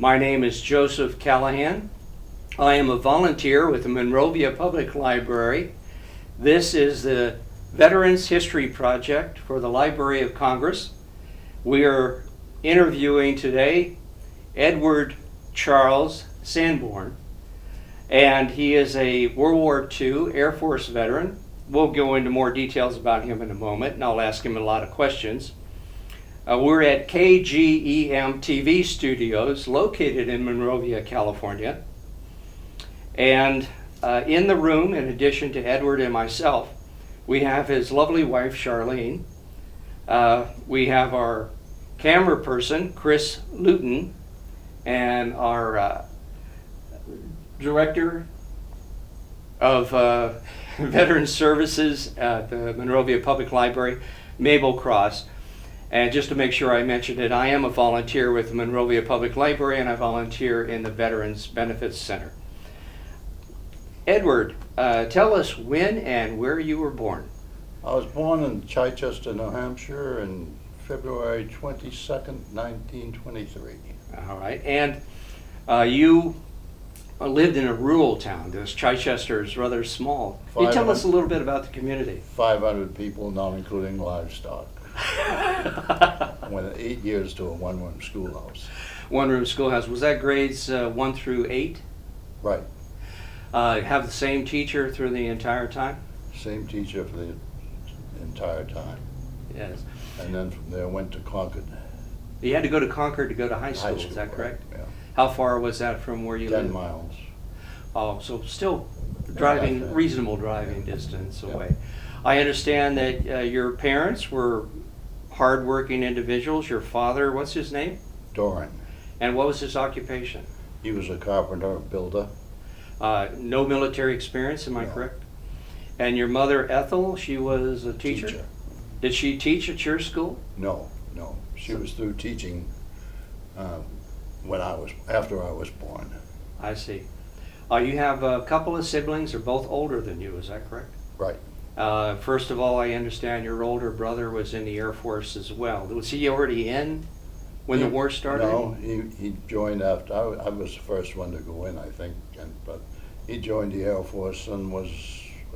My name is Joseph Callahan. I am a volunteer with the Monrovia Public Library. This is the Veterans History Project for the Library of Congress. We are interviewing today Edward Charles Sanborn, and he is a World War II Air Force veteran. We'll go into more details about him in a moment, and I'll ask him a lot of questions. We're at KGEM TV Studios, located in Monrovia, California. And in the room, in addition to Edward and myself, we have his lovely wife, Charlene. We have our camera person, Chris Luton, and our director of Veterans Services at the Monrovia Public Library, Mabel Cross. And just to make sure I mentioned it, I am a volunteer with the Monrovia Public Library, and I volunteer in the Veterans Benefits Center. Edward, tell us when and where you were born. I was born in Chichester, New Hampshire on February 22nd, 1923. All right, and you lived in a rural town. This Chichester is rather small. Can you tell us a little bit about the community? 500 people, not including livestock. Went 8 years to a one-room schoolhouse. One-room schoolhouse. Was that grades 1 through 8? Right. Have the same teacher through the entire time? Same teacher for the entire time. Yes. And then from there went to Concord. You had to go to Concord to go to high school, is that correct? Right, yeah. How far was that from where you 10 lived? miles. Oh, so still driving, reasonable driving distance away. I understand that your parents were hard-working individuals. Your father, what's his name? Doran. And what was his occupation? He was a carpenter, builder. No military experience, am I correct? And your mother, Ethel, she was a teacher? Did she teach at your school? No. She was through teaching after I was born. I see. You have a couple of siblings. They're both older than you, is that correct? Right. First of all, I understand your older brother was in the Air Force as well. Was he already in when the war started? No, he joined after. I was the first one to go in, I think, but he joined the Air Force and was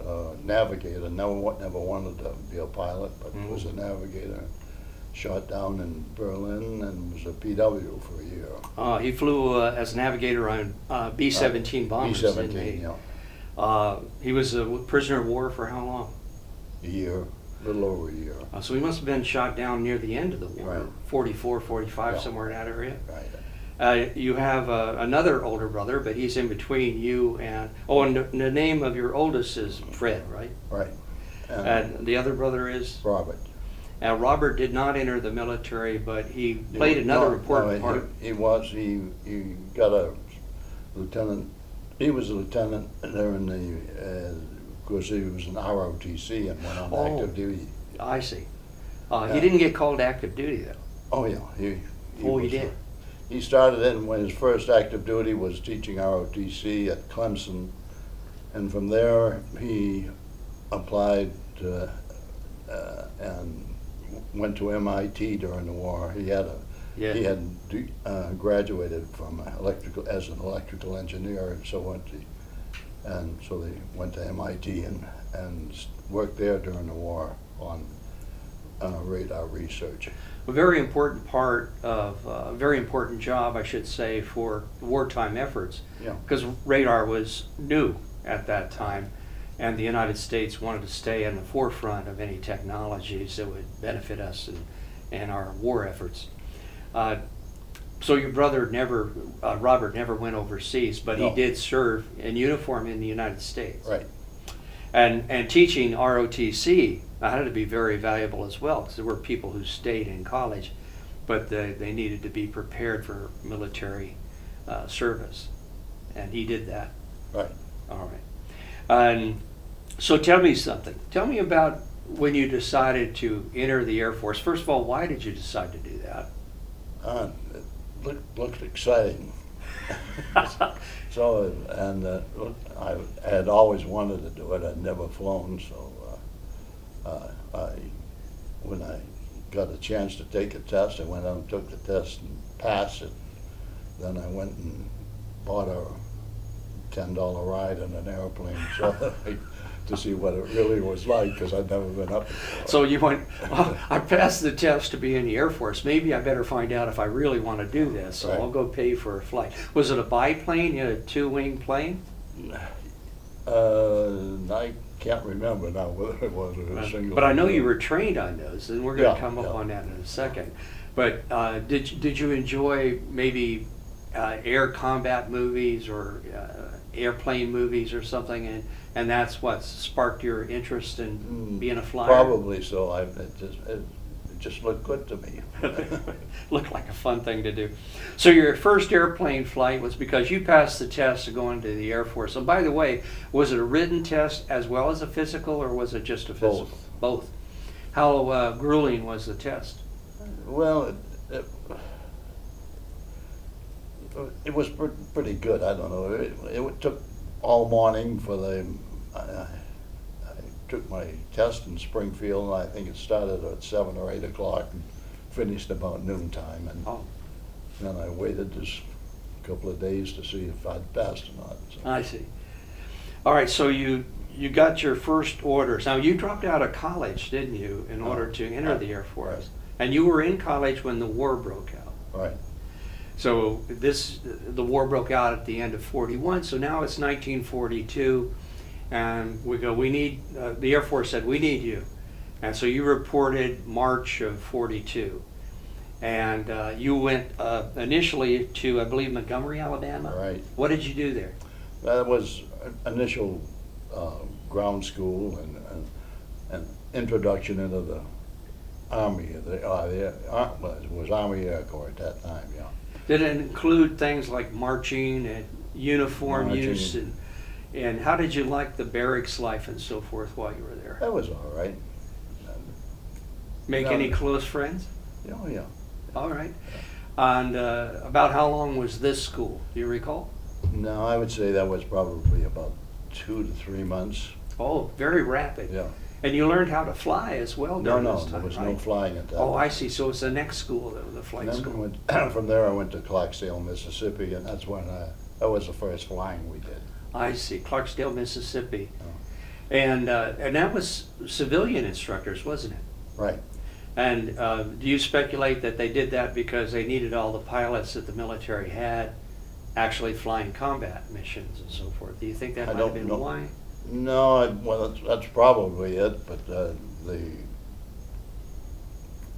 a navigator. Never wanted to be a pilot, but was a navigator. Shot down in Berlin and was a PW for a year. He flew as a navigator on B-17 bombers. B-17, yeah. He was a prisoner of war for how long? A year, a little over a year. So he must have been shot down near the end of the war, Right. 44, 45, somewhere in that area. Right. You have another older brother, but he's in between you and the name of your oldest is Fred, right? Right. And the other brother is? Robert. Now, Robert did not enter the military, but he played another important part. He got a lieutenant. He was a lieutenant there in the, of course he was an ROTC and went on active duty. I see. He didn't get called active duty though. Oh yeah, he did. He started in when his first active duty was teaching ROTC at Clemson, and from there he applied and went to MIT during the war. He had graduated from as an electrical engineer, and so they went to MIT and worked there during the war on radar research. A very important part of a very important job, I should say, for wartime efforts. Yeah. Because radar was new at that time, and the United States wanted to stay in the forefront of any technologies that would benefit us in our war efforts. So your brother Robert never went overseas, but No. he did serve in uniform in the United States. Right. And teaching ROTC had to be very valuable as well, because there were people who stayed in college, but they needed to be prepared for military service, and he did that. Right. All right. And so tell me something. Tell me about when you decided to enter the Air Force. First of all, why did you decide to do that? It looked exciting. So, I had always wanted to do it. I'd never flown, so when I got a chance to take a test, I went out and took the test and passed it. then I went and bought a $10 ride in an airplane to see what it really was like, because I'd never been up before. So you went, well, I passed the test to be in the Air Force. Maybe I better find out if I really want to do this. So Right. I'll go pay for a flight. Was it a biplane? You had a two-wing plane? I can't remember now whether it was a single. But I know you were trained on those, and we're going to Yeah, come up yeah. on that in a second. But did you enjoy maybe air combat movies or airplane movies or something, and that's what sparked your interest in being a flyer? Probably so. It just looked good to me. Looked like a fun thing to do. So your first airplane flight was because you passed the test to go into the Air Force. And by the way, was it a written test as well as a physical, or was it just a physical? Both. Both. How grueling was the test? Well, it was pretty good. I don't know. It took all morning for the. I took my test in Springfield, and I think it started at 7 or 8 o'clock and finished about noontime. And Oh, then I waited just a couple of days to see if I'd passed or not. So. I see. All right, so you got your first orders. Now you dropped out of college, didn't you, in order to enter the Air Force? Right. And you were in college when the war broke out. Right. So the war broke out at the end of 41, so now it's 1942, and we need, the Air Force said, we need you. And so you reported March of 42. And you went initially to, I believe, Montgomery, Alabama? Right. What did you do there? That was initial ground school and introduction into the Army. It was Army Air Corps at that time, yeah. Did it include things like marching and uniform Marching. use? And how did you like the barracks life and so forth while you were there? That was all right. Make No. any close friends? Oh, yeah. All right. And about how long was this school? Do you recall? No, I would say that was probably about 2 to 3 months. Oh, very rapid. Yeah. And you learned how to fly as well No, during no, this there time, was right? no flying at that. Oh, I time. see. So it's the next school, the flight Then school. from there I went to Clarksdale, Mississippi, and that's when that was the first flying we did. I see. Clarksdale, Mississippi. Oh. And that was civilian instructors, wasn't it? Right. And do you speculate that they did that because they needed all the pilots that the military had actually flying combat missions and so forth? Do you think that I might have don't been know. why? No, well, that's probably it, but the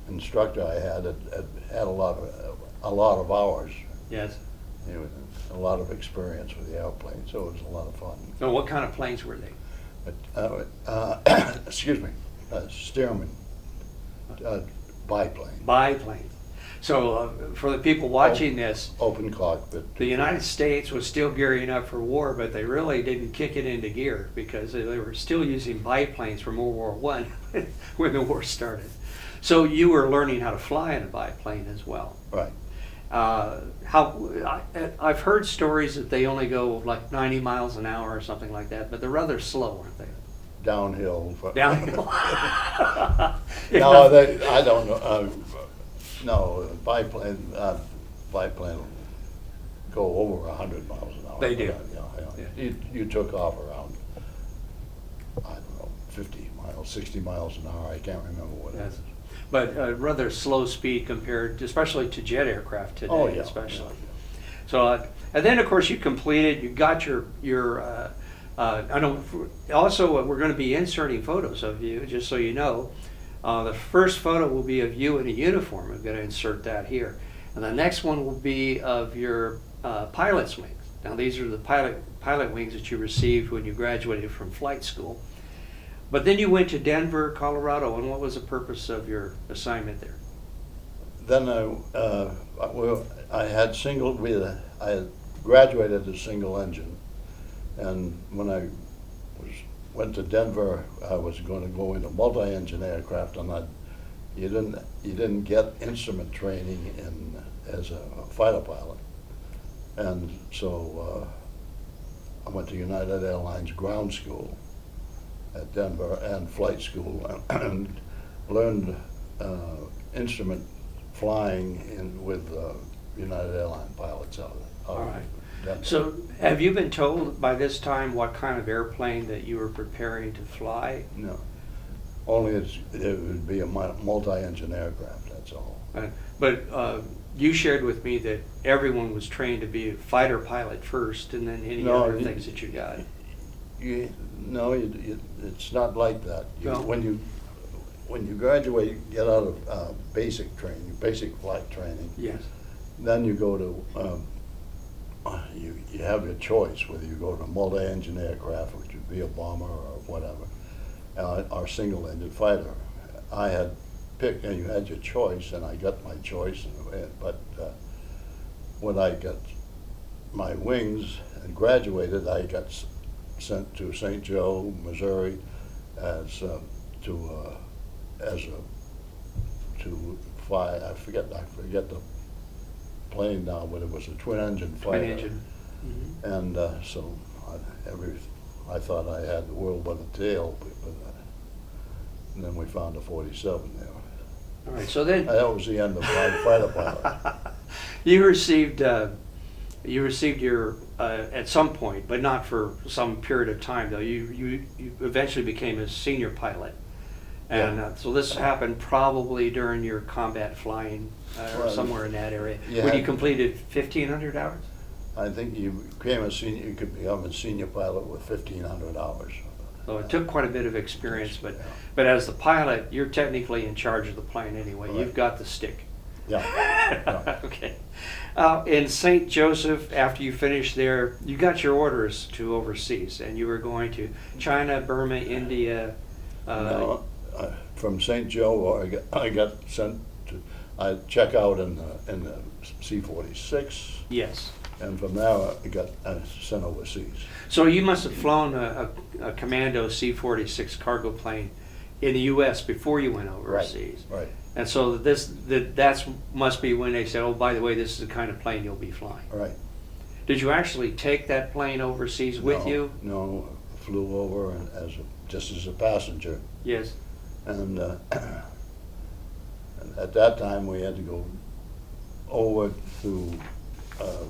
instructor I had a lot of hours. Yes. He was a lot of experience with the airplane, so it was a lot of fun. So what kind of planes were they? But, excuse me, Stearman, biplane, Biplanes. So for the people watching this, open cockpit. the United States was still gearing up for war, but they really didn't kick it into gear because they were still using biplanes from World War I when the war started. So you were learning how to fly in a biplane as well. Right. I've heard stories that they only go like 90 miles an hour or something like that, but they're rather slow, aren't they? Downhill. Downhill. No, I don't know. No, biplane go over 100 miles an hour. They do. Yeah. You took off around, I don't know, 50 miles, 60 miles an hour. I can't remember what it Yes. is. But rather slow speed compared, especially to jet aircraft today, Oh, yeah. especially. Yeah. So, and then of course you completed, you got your I know, also we're going to be inserting photos of you, just so you know. The first photo will be of you in a uniform. I'm going to insert that here. And the next one will be of your pilot's wings. Now these are the pilot wings that you received when you graduated from flight school. But then you went to Denver, Colorado, and what was the purpose of your assignment there? Then I had graduated as single engine, and when I went to Denver, I was going to go into multi-engine aircraft, and you didn't get instrument training as a fighter pilot, and so I went to United Airlines ground school at Denver and flight school, and learned instrument flying with United Airlines pilots out of All right. Denver. So have you been told by this time what kind of airplane that you were preparing to fly? No, only it would be a multi-engine aircraft, that's all. But you shared with me that everyone was trained to be a fighter pilot first, and then any No, other things that you got. No, it's not like that. No. When you graduate, you get out of basic training, basic flight training, Yes. then you go to, you have your choice, whether you go to a multi-engine aircraft, which would be a bomber or whatever, or single-engine fighter. I had picked, and you had your choice, and I got my choice, but when I got my wings and graduated, I got sent to St. Joe, Missouri, to fly. I forget the plane now, but it was a twin-engine fighter. Twin engine. Mhm. And so I thought I had the world by the tail, and then we found a 47 there. All right. So then That was the end of my fighter pilot. you received your at some point, but not for some period of time though. You eventually became a senior pilot, and Yeah. so this happened probably during your combat flying or Well, somewhere in that area. you When you had- completed 1,500 hours. I think you became a senior. You could become a senior pilot with 1,500 hours. So it took quite a bit of experience, Yeah. but as the pilot, you're technically in charge of the plane anyway. Right. You've got the stick. Yeah. Yeah. Okay. In St. Joseph, after you finished there, you got your orders to overseas, and you were going to China, Burma, India. No, from St. Joe, I got sent to. I check out in the C-46, Yes. and from there I got sent overseas. So you must have flown a Commando C-46 cargo plane in the U.S. before you went overseas. Right. And so that's must be when they said, oh, by the way, this is the kind of plane you'll be flying. Right. Did you actually take that plane overseas with No, you? No, flew over and just as a passenger, Yes. and at that time we had to go over through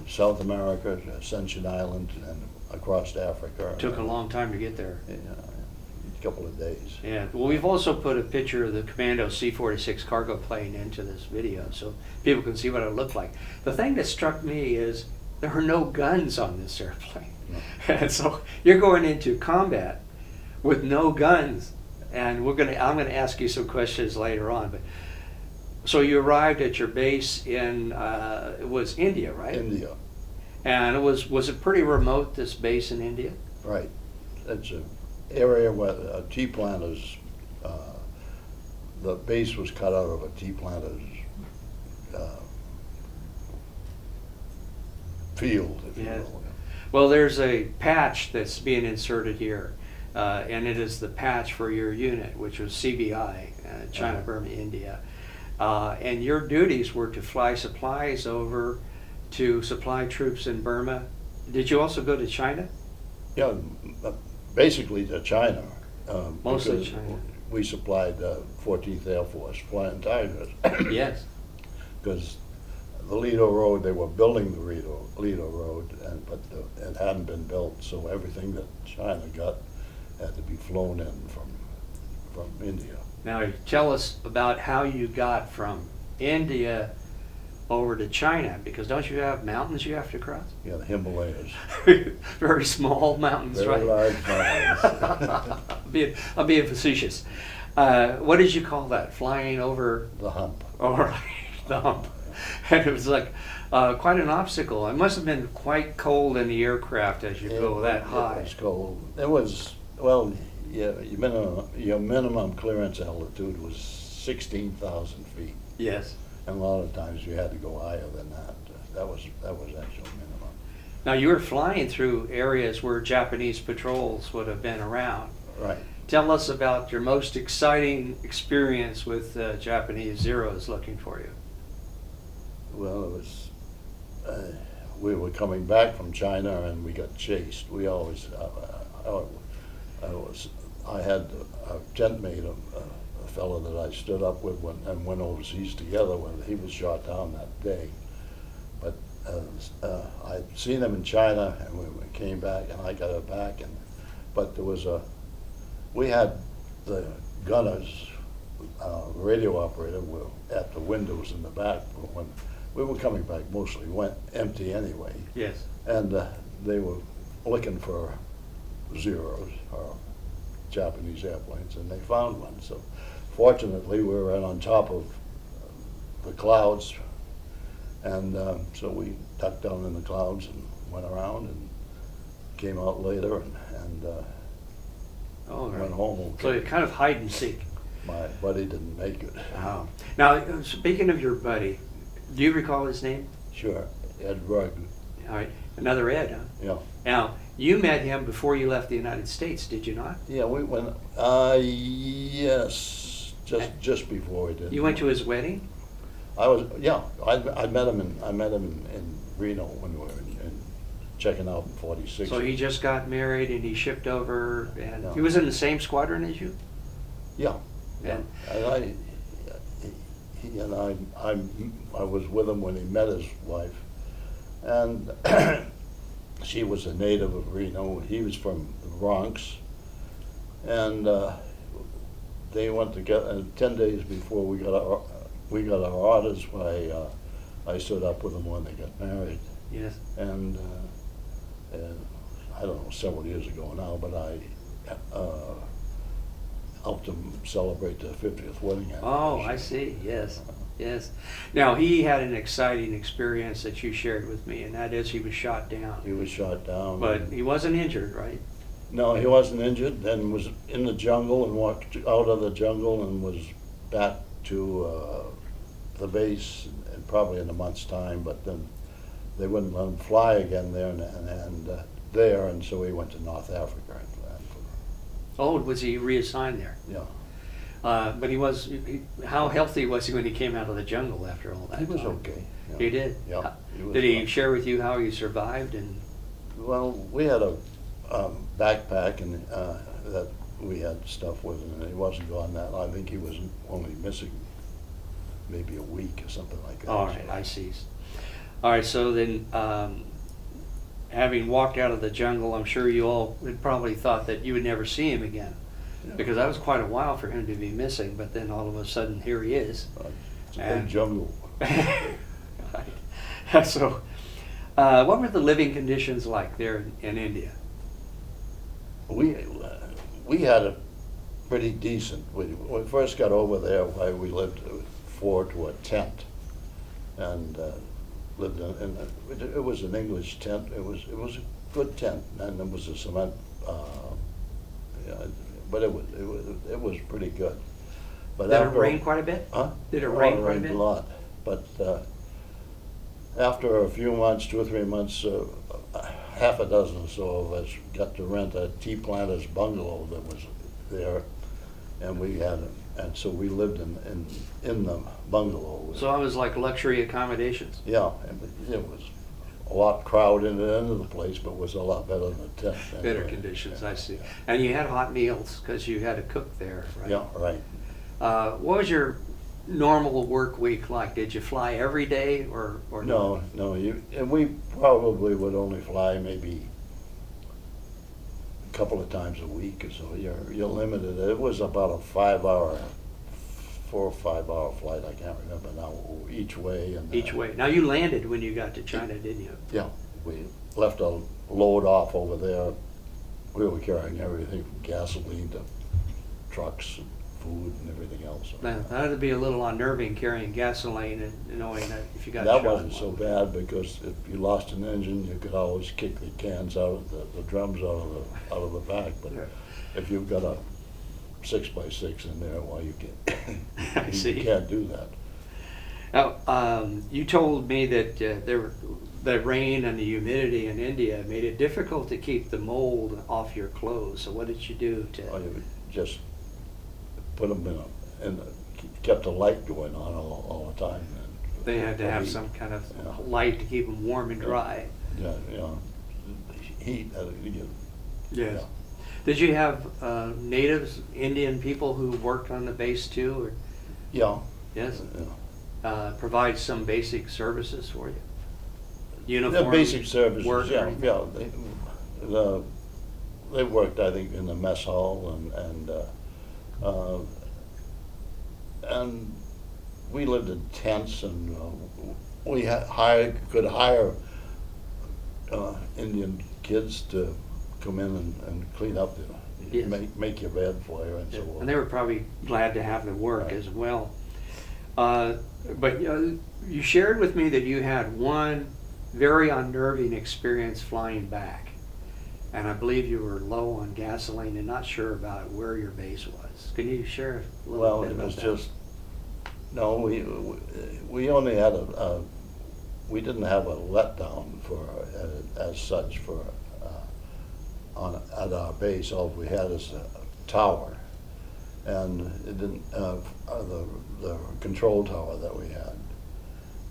South America, Ascension Island, and across Africa. Took a long time to get there. Yeah, a couple of days. Yeah, well, we've also put a picture of the Commando C-46 cargo plane into this video so people can see what it looked like. The thing that struck me is there are no guns on this airplane. No. And so you're going into combat with no guns. And I'm gonna ask you some questions later on. But so you arrived at your base in it was India, right? India, And it was it pretty remote, this base in India? right. It's an area where tea planters, the base was cut out of a tea planter's field, if you Yes. will. Well, there's a patch that's being inserted here, and it is the patch for your unit, which was CBI, China, Uh-huh. Burma, India. And your duties were to fly supplies over to supply troops in Burma. Did you also go to China? Yeah, basically to China. Mostly because China. We supplied 14th Air Force Flying Tigers. Yes. Because the Lido Road, they were building the Lido Road, but it hadn't been built, so everything that China got had to be flown in from India. Now, tell us about how you got from India over to China, because don't you have mountains you have to cross? Yeah, the Himalayas. Very small mountains, Very right? large mountains. I'm being facetious. What did you call that? Flying over? The hump. All right, the hump. And it was like quite an obstacle. It must have been quite cold in the aircraft as you go that high. It was cold. It was, well, yeah, your minimum clearance altitude was 16,000 feet. Yes. And a lot of times you had to go higher than that. That was actual minimum. Now you were flying through areas where Japanese patrols would have been around. Right. Tell us about your most exciting experience with Japanese Zeros looking for you. Well, it was, we were coming back from China and we got chased. We always, I had a tent mate, a fellow that I stood up with and went overseas together when he was shot down that day. I'd seen him in China, and we came back, and I got it back, but we had the gunners, radio operator were at the windows in the back, but when we were coming back, mostly went empty anyway. Yes. And they were looking for Zeros or Japanese airplanes, and they found one. So fortunately, we were right on top of the clouds, and so we ducked down in the clouds and went around and came out later and Oh, right. went home. So Okay. it kind of hide and seek. My buddy didn't make it. Oh. Now, speaking of your buddy, do you recall his name? Sure, Ed Rugg. All right, another Ed, huh? Yeah. Now, you met him before you left the United States, did you not? Yeah, we went. Yes, just before we did. You went to his wedding? I met him in Reno when we were in checking out in '46. So he just got married and he shipped over, and Yeah. he was in the same squadron as you? Yeah. And And he and I was with him when he met his wife, and she was a native of Reno. He was from the Bronx, and they went together. 10 days before we got our orders, I stood up with them when they got married, yes. and I don't know, several years ago now, but I helped them celebrate their 50th wedding anniversary. Oh, I see. Yes, yes. Now, he had an exciting experience that you shared with me, and that is he was shot down. He was shot down. But he wasn't injured, right? No, he wasn't injured, and was in the jungle and walked out of the jungle and was back to the base and probably in a month's time, but then they wouldn't let him fly again there, and so he went to North Africa. Oh, was he reassigned there? Yeah. But how healthy was he when he came out of the jungle after all that He was time? okay. Yeah. He did? Yeah. Was Did he fine. share with you how he survived? And Well, we had a backpack and that we had stuff with him, and he wasn't gone that long. I think he was only missing maybe a week or something like that. all right, I see. All right, so then, having walked out of the jungle, I'm sure you all had probably thought that you would never see him again, Yeah. because that was quite a while for him to be missing, but then all of a sudden, here he is. It's a big And- jungle. Right. So, what were the living conditions like there in India? We had it pretty decent. When we first got over there, why we lived four to a tent, and lived it was an English tent. It was a good tent, and it was a cement. Yeah, but it was pretty good. But Did it after- rain quite a bit? Huh? Did it Oh, rain quite a rained bit? a lot, but after a few months, 2 or 3 months, half a dozen or so of us got to rent a tea planter's bungalow that was there, and so we lived in the bungalow. So it was like luxury accommodations. Yeah, and it was a lot crowded in the end of the place, but was a lot better than a tent. Better anyway. conditions, I see. Yeah. And you had hot meals because you had to cook there, right? Yeah, right. What was your normal work week like? Did you fly every day or No, and we probably would only fly maybe a couple of times a week or so. You're limited. It was about a 4 or 5 hour flight. I can't remember now each way. And Each way. Now you landed when you got to China, didn't you? Yeah, we left a load off over there. We were carrying everything from gasoline to trucks and food and everything else. Now, that'd be a little unnerving carrying gasoline and knowing that if you got That shot. wasn't so bad because if you lost an engine, you could always kick the cans out of the drums out of the back. But Yeah. if you've got a 6x6 in there, well, you can't. I see. You can't do that. Now, you told me that the rain and the humidity in India made it difficult to keep the mold off your clothes. So what did you do Well, to? you just put them kept the light going on all the time. And They had to have heat. some kind of Yeah. light to keep them warm and dry. Yeah, heat. Yes. Did you have natives, Indian people who worked on the base too? Or, Yeah. yes. Yeah. Provide some basic services for you? uniform? The basic services, work or yeah, anything? yeah. They worked, I think, in the mess hall, and we lived in tents, and we could hire Indian kids to come in and clean up, Yes. make your bed for you and so on. And they were probably glad to have the work Right. as well. But you shared with me that you had one very unnerving experience flying back. And I believe you were low on gasoline and not sure about where your base was. Can you share a little Well, bit it about was that? just, no, we only had we didn't have a letdown for, as such for, at our base. All we had is a tower, and it didn't, the control tower that we had.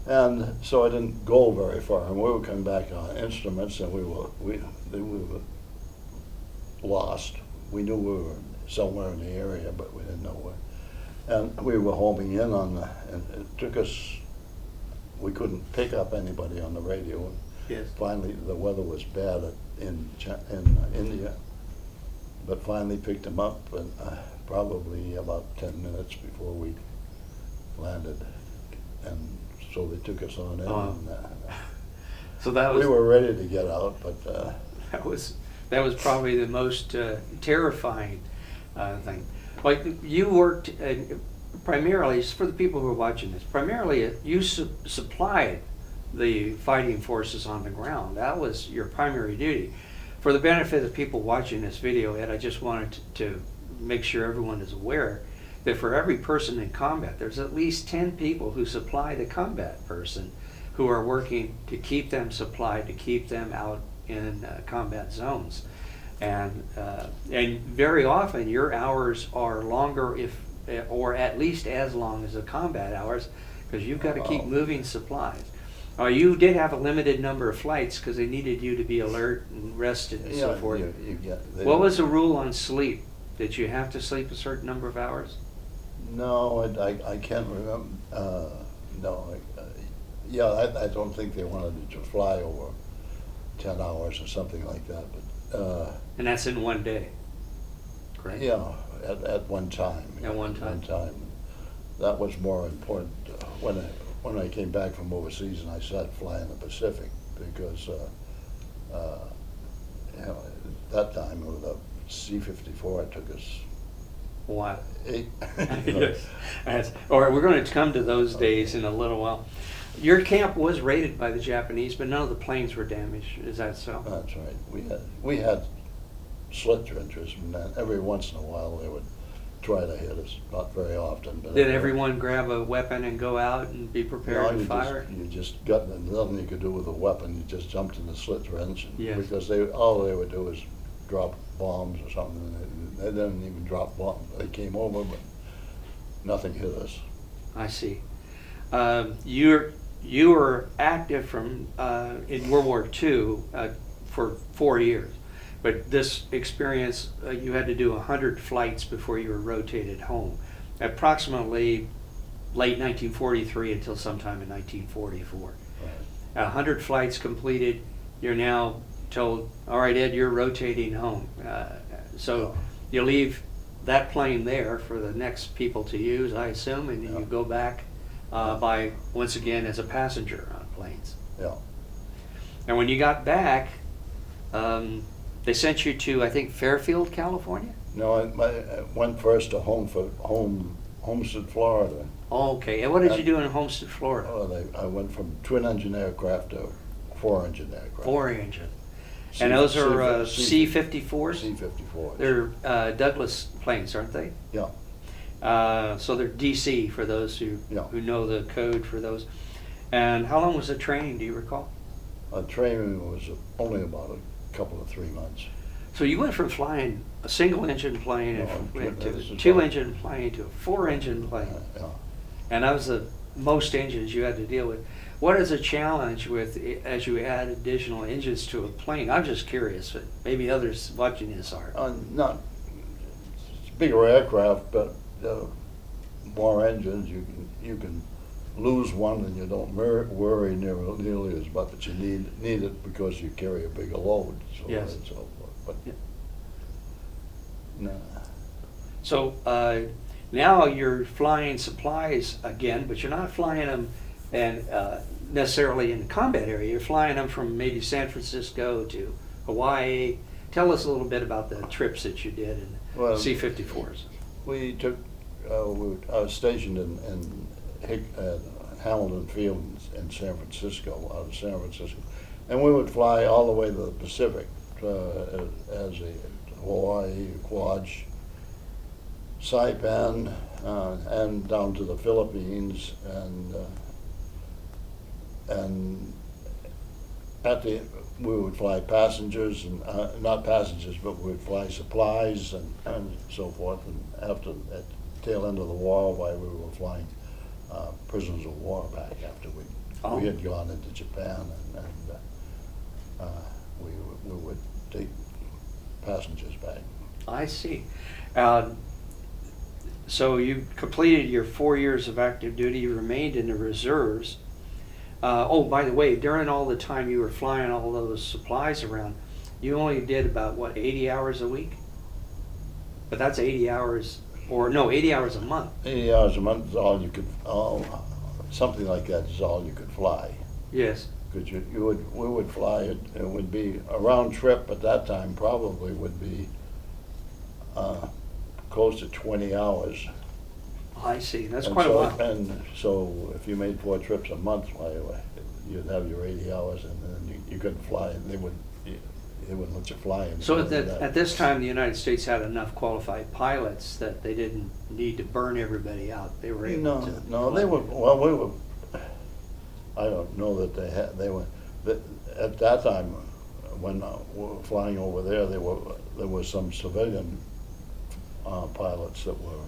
And so I didn't go very far, and we were coming back on instruments, and we were lost. We knew we were somewhere in the area, but we didn't know where. And we were homing in and it took us, we couldn't pick up anybody on the radio. And Yes. finally, the weather was bad in India, but finally picked them up, and probably about 10 minutes before we landed. And so they took us on in. Oh. And, So that was we were ready to get out, but that was probably the most terrifying thing. Like you worked primarily, for the people who are watching this, primarily you supplied the fighting forces on the ground. That was your primary duty. For the benefit of people watching this video, Ed, I just wanted to make sure everyone is aware that for every person in combat, there's at least 10 people who supply the combat person who are working to keep them supplied, to keep them out in combat zones. And very often your hours are longer, or at least as long as the combat hours, because you've got to keep moving supplies. You did have a limited number of flights because they needed you to be alert and rested and so forth. What was the rule on sleep? Did you have to sleep a certain number of hours? No, I can't remember. No, I don't think they wanted you to fly over 10 hours or something like that. But And that's in one day, correct? yeah, at one time. At one time. That was more important when I came back from overseas and I started flying the Pacific, because at that time with a C-54, it took us Wow. 8. Yes. All right, we're going to come to those days in a little while. Your camp was raided by the Japanese, but none of the planes were damaged. Is that so? That's right. We had slit trenches, and then every once in a while they would try to hit us. Not very often. But Did everyone grab a weapon and go out and be prepared to fire? You just got nothing you could do with a weapon. You just jumped in the slit trench, Yes. because all they would do was drop bombs or something. And they didn't even drop bombs. They came over, but nothing hit us. I see. You were active from in World War II for 4 years, but this experience you had to do 100 flights before you were rotated home, approximately late 1943 until sometime in 1944. Right. 100 flights completed. You're now told, all right, Ed, you're rotating home. So you leave that plane there for the next people to use, I assume, and then you go back by, once again, as a passenger on planes. Yeah. And when you got back, they sent you to, I think, Fairfield, California? No, I went first to Homestead, Florida. Oh, okay. And what did you do in Homestead, Florida? I went from twin-engine aircraft to four-engine aircraft. 4-engine. And those are C-54s? C-54s. They're Douglas planes, aren't they? Yeah. So they're DC for those who know the code for those. And how long was the training, do you recall? Training was only about a couple of 3 months. So you went from flying a single-engine plane to a 2-engine plane to a 4-engine plane. Yeah. And that was the most engines you had to deal with. What is a challenge with as you add additional engines to a plane? I'm just curious. Maybe others watching this are. It's bigger aircraft, but more engines. You can lose one and you don't worry nearly as much, but you need it because you carry a bigger load, so on Yes. and so forth. But Yeah. no, So now you're flying supplies again, but you're not flying them and necessarily in the combat area. You're flying them from maybe San Francisco to Hawaii. Tell us a little bit about the trips that you did in Well, C-54s. we took. I was stationed in Hamilton Field in San Francisco, out of San Francisco, and we would fly all the way to the Pacific as a Hawaii, Quaj, Saipan, and down to the Philippines, and we would fly passengers and not passengers, but we would fly supplies and so forth. And after at the tail end of the war, while we were flying prisoners of war back after we had gone into Japan, and we would take passengers back. I see. So you completed your 4 years of active duty. You remained in the reserves. Oh, by the way, during all the time you were flying all those supplies around, you only did about, what, 80 hours a week? But that's 80 hours, or no, 80 hours a month. 80 hours a month is all you could, something like that is all you could fly. Yes. Because we would fly, it would be a round trip at that time, probably would be close to 20 hours. I see. That's And quite a so- while. And so if you made 4 trips a month, why, you'd have your 80 hours and then you couldn't fly, and they wouldn't let you fly. So until at this time, the United States had enough qualified pilots that they didn't need to burn everybody out. They were able to. No, they were, well, we were, I don't know that they were, at that time, when we were flying over there, there were some civilian pilots that were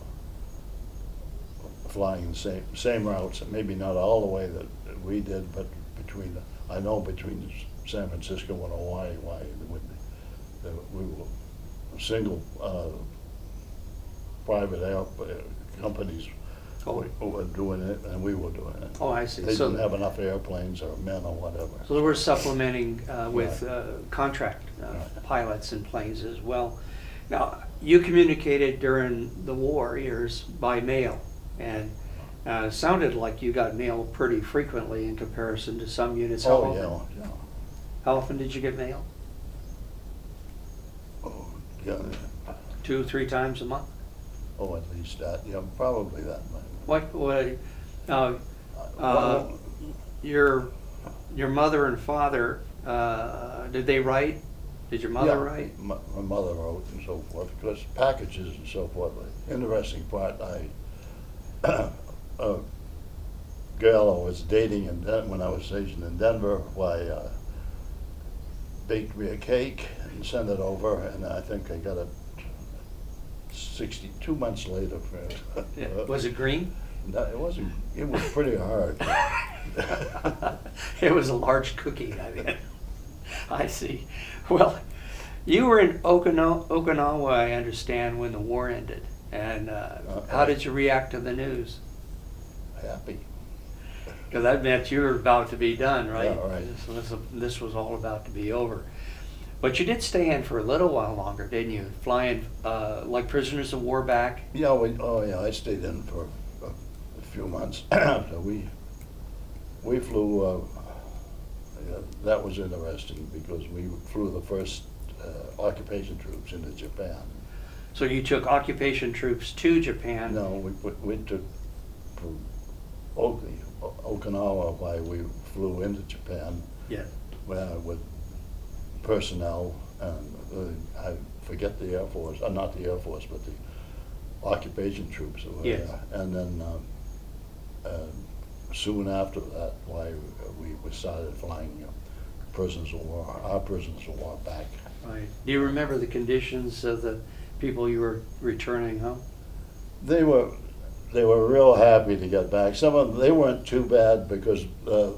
flying the same routes, maybe not all the way that we did, but between San Francisco and Hawaii, we were single private air companies were doing it, and we were doing it. Oh, I see. They So- didn't have enough airplanes or men or whatever. So they were supplementing with Right. contract Right. pilots and planes as well. Now, you communicated during the war years by mail, and sounded like you got mail pretty frequently in comparison to some units. How Oh, often? yeah. How often did you get mail? Oh, yeah. 2, 3 times a month? Oh, at least that, yeah, probably that much. What, Well, your mother and father, did they write? Did your mother yeah, write? My mother wrote and so forth, because packages and so forth. Interesting part, a girl I was dating when I was stationed in Denver, baked me a cake and sent it over, and I think I got it 62 months later. Was it green? No, it wasn't. It was pretty hard. It was a large cookie, I mean. I see. Well, you were in Okinawa, I understand, when the war ended. And how did you react to the news? Happy. Because that meant you were about to be done, right? Yeah, right. This was all about to be over. But you did stay in for a little while longer, didn't you? Flying like prisoners of war back? Yeah, I stayed in for a few months. So we flew, that was interesting because we flew the first occupation troops into Japan. So you took occupation troops to Japan? No, we took from Okinawa, we flew into Japan. Yeah. With personnel, and I forget the Air Force, not the Air Force, but the occupation troops that were Yes. there. And then soon after that, we started flying prisoners of war, our prisoners of war back. Right. Do you remember the conditions of the people you were returning home? They were real happy to get back. Some of them, they weren't too bad because the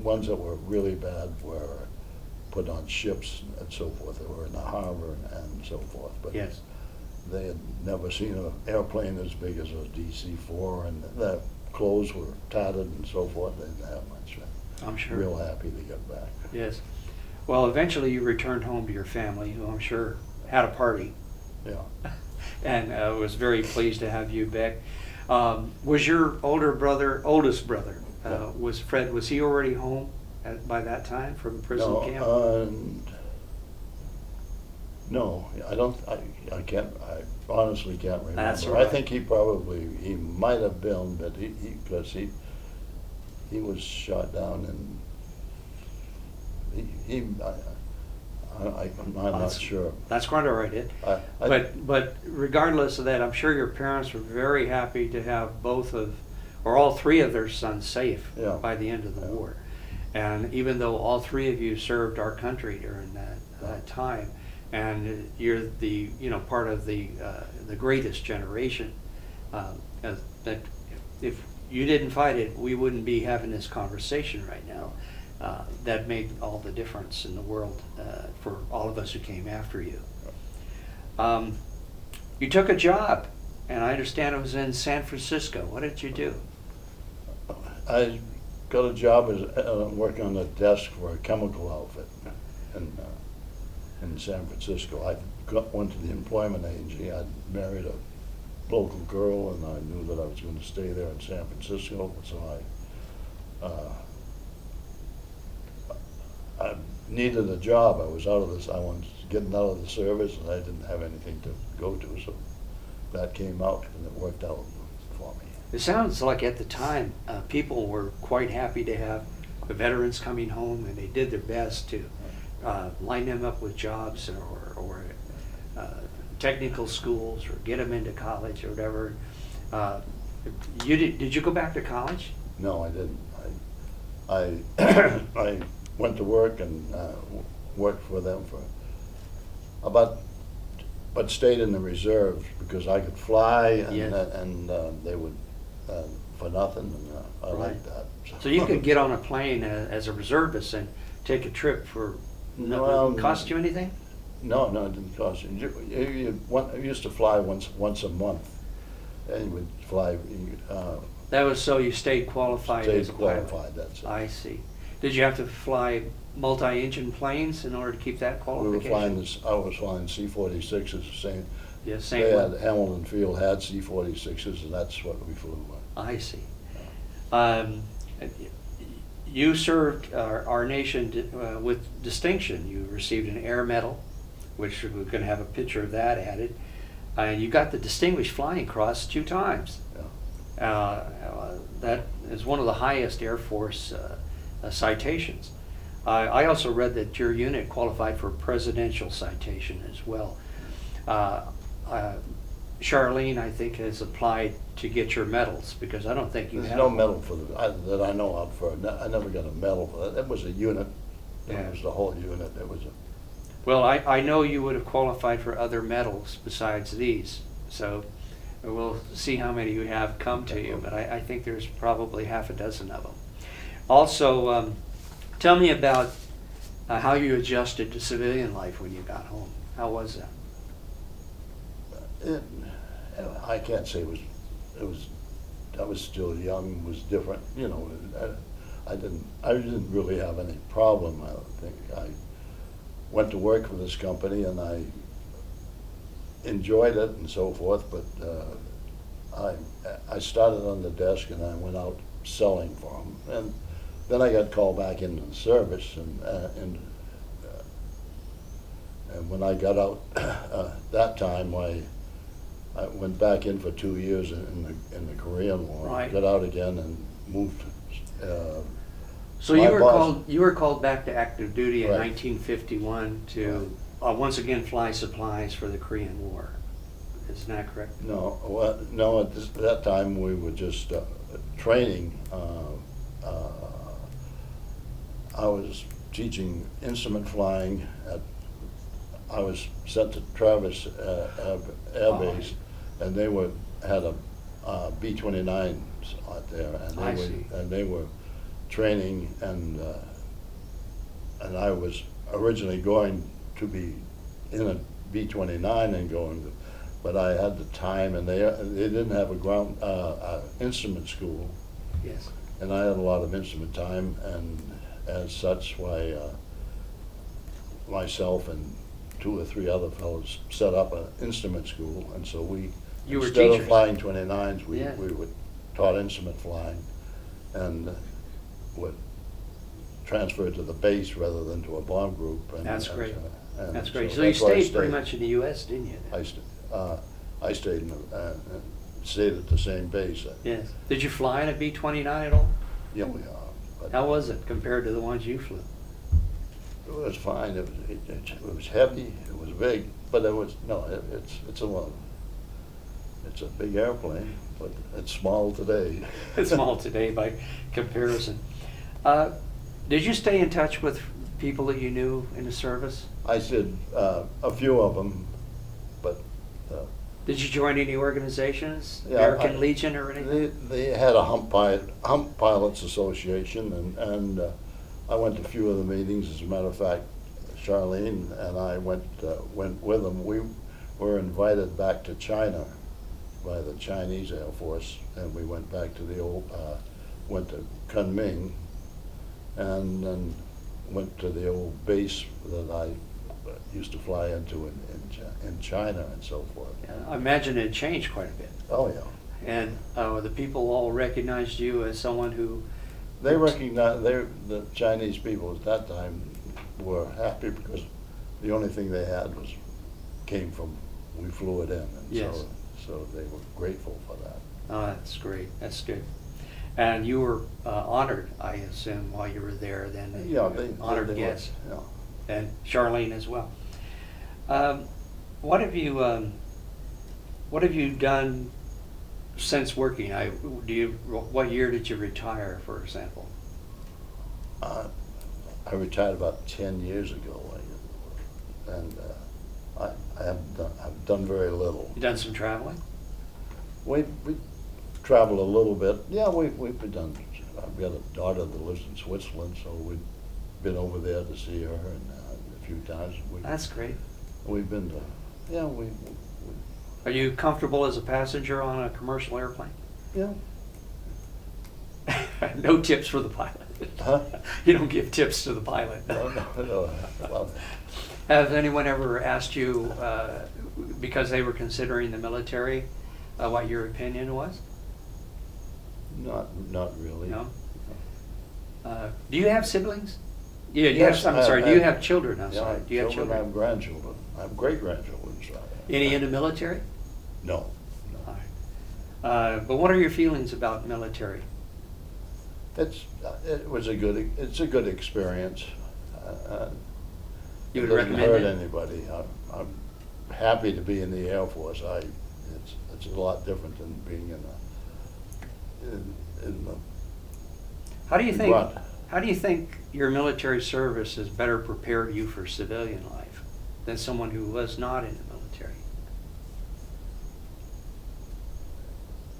ones that were really bad were put on ships and so forth. They were in the harbor and so forth. But Yes. they had never seen an airplane as big as a DC-4, and clothes were tattered and so forth. They didn't have much. I'm sure. Real happy to get back. Yes. Well, eventually you returned home to your family, who I'm sure had a party, Yeah. and was very pleased to have you back. Was your oldest brother, Yeah. was Fred, was he already home by that time from prison No, camp? no, I can't, I honestly can't remember. That's all I right. think he might have been, but because he was shot down and I'm not sure. That's quite all right, Ed. I- But regardless of that, I'm sure your parents were very happy to have or all three of their sons safe Yeah. by the end of the Yeah. war. And even though all three of you served our country during that time, and you're part of the greatest generation, that if you didn't fight it, we wouldn't be having this conversation right now. That made all the difference in the world for all of us who came after you. You took a job, and I understand it was in San Francisco. What did you do? I got a job as working on the desk for a chemical outfit in San Francisco. Went to the employment agency. I married a local girl, and I knew that I was going to stay there in San Francisco, so I needed a job. I was I was getting out of the service, and I didn't have anything to go to, so that came out, and it worked out for me. It sounds like at the time, people were quite happy to have the veterans coming home, and they did their best to line them up with jobs or technical schools or get them into college or whatever. Did you go back to college? No, I didn't. I went to work and worked for them but stayed in the reserves because I could fly, and Yes. they would for nothing, and I Right. liked that. So you could get on a plane as a reservist and take a trip for Well, nothing. Cost you anything? No, it didn't cost you. You used to fly once a month, and you would fly. That was so you stayed qualified as a Stayed pilot. qualified. That's it. I see. Did you have to fly multi-engine planes in order to keep that We were qualification? flying this. I was flying C-46s. The same. Yes, same They one. had Hamilton Field had C-46s, and that's what we flew. I see. You served our nation with distinction. You received an Air Medal, which we're going to have a picture of that added. And you got the Distinguished Flying Cross 2 times. Yeah. That is one of the highest Air Force citations. I also read that your unit qualified for a presidential citation as well. Charlene, I think, has applied to get your medals because I don't think you There's have no one. medal for that I know of for. I never got a medal for that. It was a unit. Yeah. It was the whole unit. It was a. Well, I know you would have qualified for other medals besides these, so we'll see how many you have come to you, but I think there's probably half a dozen of them. Also, tell me about how you adjusted to civilian life when you got home. How was that? I can't say it was. I was still young. Was different. You know, I didn't really have any problem. I don't think I went to work for this company and I enjoyed it and so forth. But I started on the desk and I went out selling for them, and then I got called back into the service, and when I got out that time, I went back in for 2 years in the Korean War. Right. Got out again and moved. So my you were boss- called back to active duty in Right. 1951 to once again fly supplies for the Korean War. Isn't that correct? No. At that time, we were just training. I was teaching instrument flying I was sent to Travis Air Base, and they had a B-29s out there, and they were training, and I was originally going to be in a B-29 and but I had the time, and they didn't have a ground instrument school, Yes. And I had a lot of instrument time, and as such, why myself and 2 or 3 other fellows set up an instrument school, and so we, You were instead of teachers. flying 29s, we Yeah. were taught instrument flying, and were transferred to the base rather than to a bomb group. And, That's great. and That's great. So you that's why I stayed pretty much in the U.S., didn't you? I stayed stayed at the same base. Yes. Did you fly in a B-29 at all? Yeah, we are. But How was it compared to the ones you flew? it was fine. It was heavy. It was big, but it was it's a big airplane, but it's small today. It's small today by comparison. Did you stay in touch with people that you knew in the service? I did a few of them, but Did you join any organizations, Yeah, American Legion or anything? they had a hump pilots association, and I went to a few of the meetings. As a matter of fact, Charlene and I went with them. We were invited back to China by the Chinese Air Force, and we went back to the old went to Kunming, and then went to the old base that I used to fly into in China and so forth. I imagine it changed quite a bit. Oh yeah. And the people all recognized you as someone who... They recognized, the Chinese people at that time were happy because the only thing they had came from, we flew it in. And Yes. so they were grateful for that. Oh, that's great. That's good. And you were honored, I assume, while you were there then. Yeah, honored they guest. were, yeah. And Charlene as well. What have you done since working? What year did you retire, for example? I retired about 10 years ago, and I've done very little. You done some traveling? We traveled a little bit. Yeah, we've done. I've got a daughter that lives in Switzerland, so we've been over there to see her, and a few times. That's great. We've been to. Yeah, we. Are you comfortable as a passenger on a commercial airplane? Yeah. No tips for the pilot. Huh? You don't give tips to the pilot. No. Well, Has anyone ever asked you, because they were considering the military, what your opinion was? not really. No? Do you have siblings? Yeah, Yes, I'm sorry, do you have children? I'm Yeah, I sorry. have Do you have children. I have children? grandchildren. I have great-grandchildren. So Any in the military? No. All right. But what are your feelings about military? It's a good experience. You would it doesn't recommend hurt it? anybody. I'm happy to be in the Air Force. It's a lot different than being in the How do you think? grunt. How do you think your military service has better prepared you for civilian life than someone who was not in the military?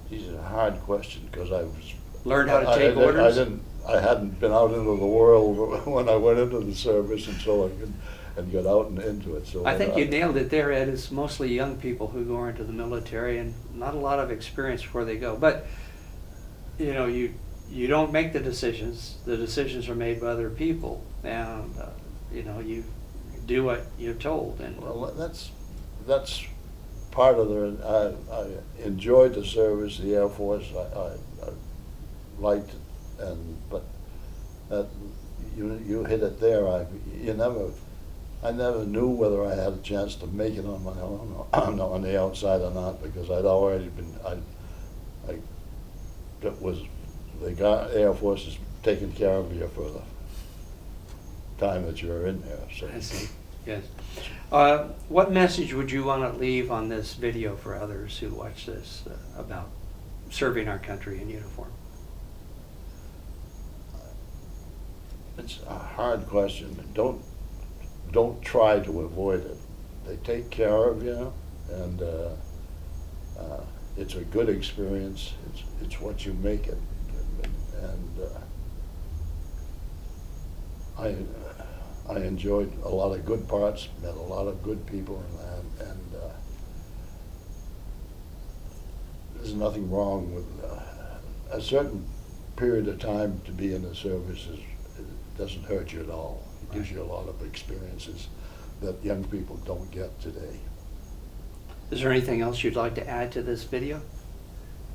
These are a hard question because I was Learned how to take orders? I hadn't been out into the world when I went into the service until I and got out and into it. So I think you nailed it there, Ed. It's mostly young people who go into the military and not a lot of experience before they go. But, you know, you don't make the decisions. The decisions are made by other people. And, you know, you do what you're told. And Well, that's part of the. I enjoyed the service, the Air Force. I liked it, but that you hit it there. I never knew whether I had a chance to make it on my own or on the outside or not, because I'd already been. That was the Air Force is taking care of you for the time that you're in there. So. I see. Yes. What message would you want to leave on this video for others who watch this about serving our country in uniform? It's a hard question. Don't try to avoid it. They take care of you, and it's a good experience. It's what you make it, and I enjoyed a lot of good parts. Met a lot of good people, and there's nothing wrong with certain period of time to be in the service it doesn't hurt you at all. It gives you a lot of experiences that young people don't get today. Is there anything else you'd like to add to this video?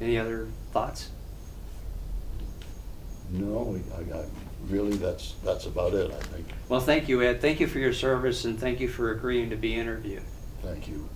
Any other thoughts? No, really, that's about it, I think. Well, thank you, Ed. Thank you for your service, and thank you for agreeing to be interviewed. Thank you.